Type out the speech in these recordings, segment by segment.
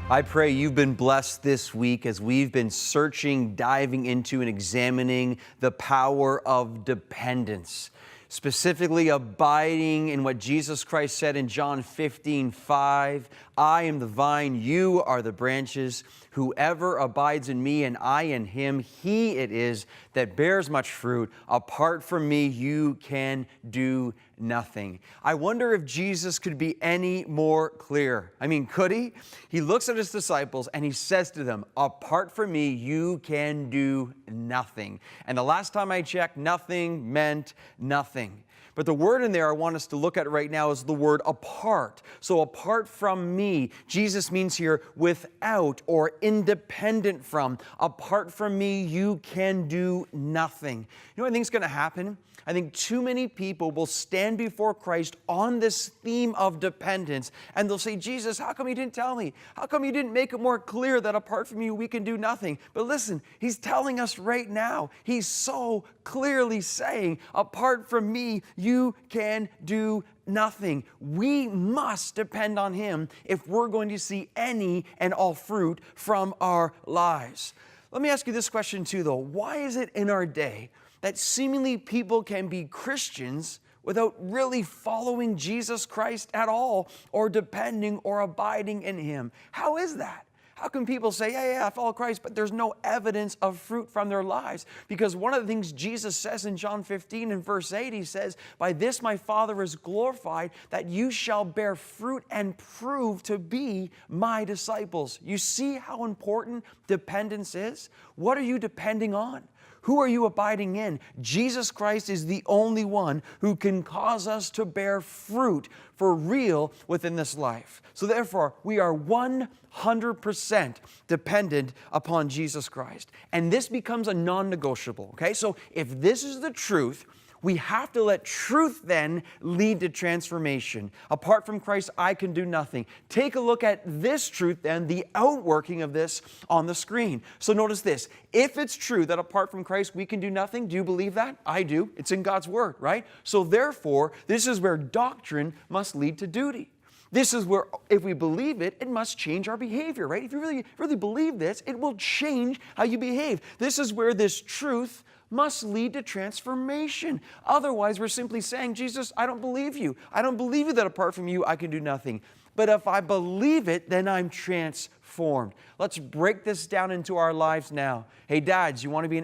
I pray you've been blessed this week as we've been searching, diving into, and examining the power of dependence. Specifically abiding in what Jesus Christ said in John 15:5. I am the vine, you are the branches. Whoever abides in me and I in him, he it is that bears much fruit. Apart from me, you can do nothing. I wonder if Jesus could be any more clear. I mean, could he? He looks at his disciples and he says to them, apart from me, you can do nothing. And the last time I checked, nothing meant nothing. But the word in there I want us to look at right now is the word apart. So apart from me, Jesus means here without or independent from. Apart from me, you can do nothing. You know what I think is going to happen? I think too many people will stand before Christ on this theme of dependence and they'll say, Jesus, how come you didn't tell me? How come you didn't make it more clear that apart from you, we can do nothing? But listen, he's telling us right now. He's so clearly saying, apart from me, you can do nothing. We must depend on him if we're going to see any and all fruit from our lives. Let me ask you this question too, though. Why is it in our day that seemingly people can be Christians without really following Jesus Christ at all or depending or abiding in him? How is that? How can people say, yeah, I follow Christ, but there's no evidence of fruit from their lives? Because one of the things Jesus says in John 15 and verse 8, he says, by this my Father is glorified, that you shall bear fruit and prove to be my disciples. You see how important dependence is? What are you depending on? Who are you abiding in? Jesus Christ is the only one who can cause us to bear fruit for real within this life. So therefore, we are 100% dependent upon Jesus Christ. And this becomes a non-negotiable, okay? So if this is the truth, we have to let truth then lead to transformation. Apart from Christ, I can do nothing. Take a look at this truth then, the outworking of this on the screen. So notice this. If it's true that apart from Christ, we can do nothing, do you believe that? I do. It's in God's Word, right? So therefore, this is where doctrine must lead to duty. This is where, if we believe it, it must change our behavior, right? If you really believe this, it will change how you behave. This is where this truth must lead to transformation. Otherwise, we're simply saying, Jesus, I don't believe you. I don't believe you that apart from you, I can do nothing. But if I believe it, then I'm transformed. Let's break this down into our lives now. Hey, dads, you want to be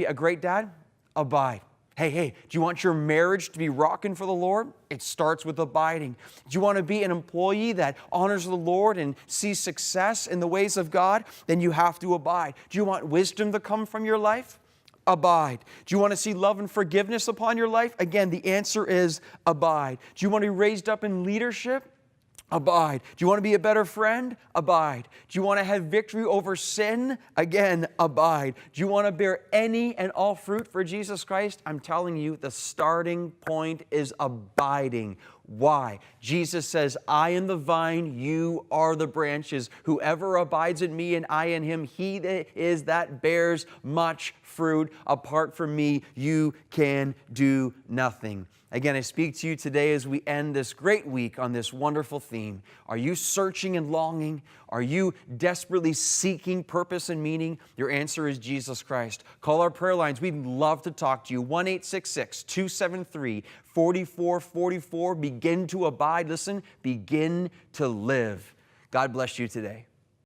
a great dad? Abide. Hey, do you want your marriage to be rocking for the Lord? It starts with abiding. Do you want to be an employee that honors the Lord and sees success in the ways of God? Then you have to abide. Do you want wisdom to come from your life? Abide. Do you want to see love and forgiveness upon your life? Again, the answer is abide. Do you want to be raised up in leadership? Abide. Do you want to be a better friend? Abide. Do you want to have victory over sin? Again, abide. Do you want to bear any and all fruit for Jesus Christ? I'm telling you, the starting point is abiding. Why? Jesus says, I am the vine, you are the branches. Whoever abides in me and I in him, he is that bears much fruit. Apart from me, you can do nothing. Again, I speak to you today as we end this great week on this wonderful theme. Are you searching and longing? Are you desperately seeking purpose and meaning? Your answer is Jesus Christ. Call our prayer lines. We'd love to talk to you. 1-866-273-4444. Begin to abide. Listen, begin to live. God bless you today.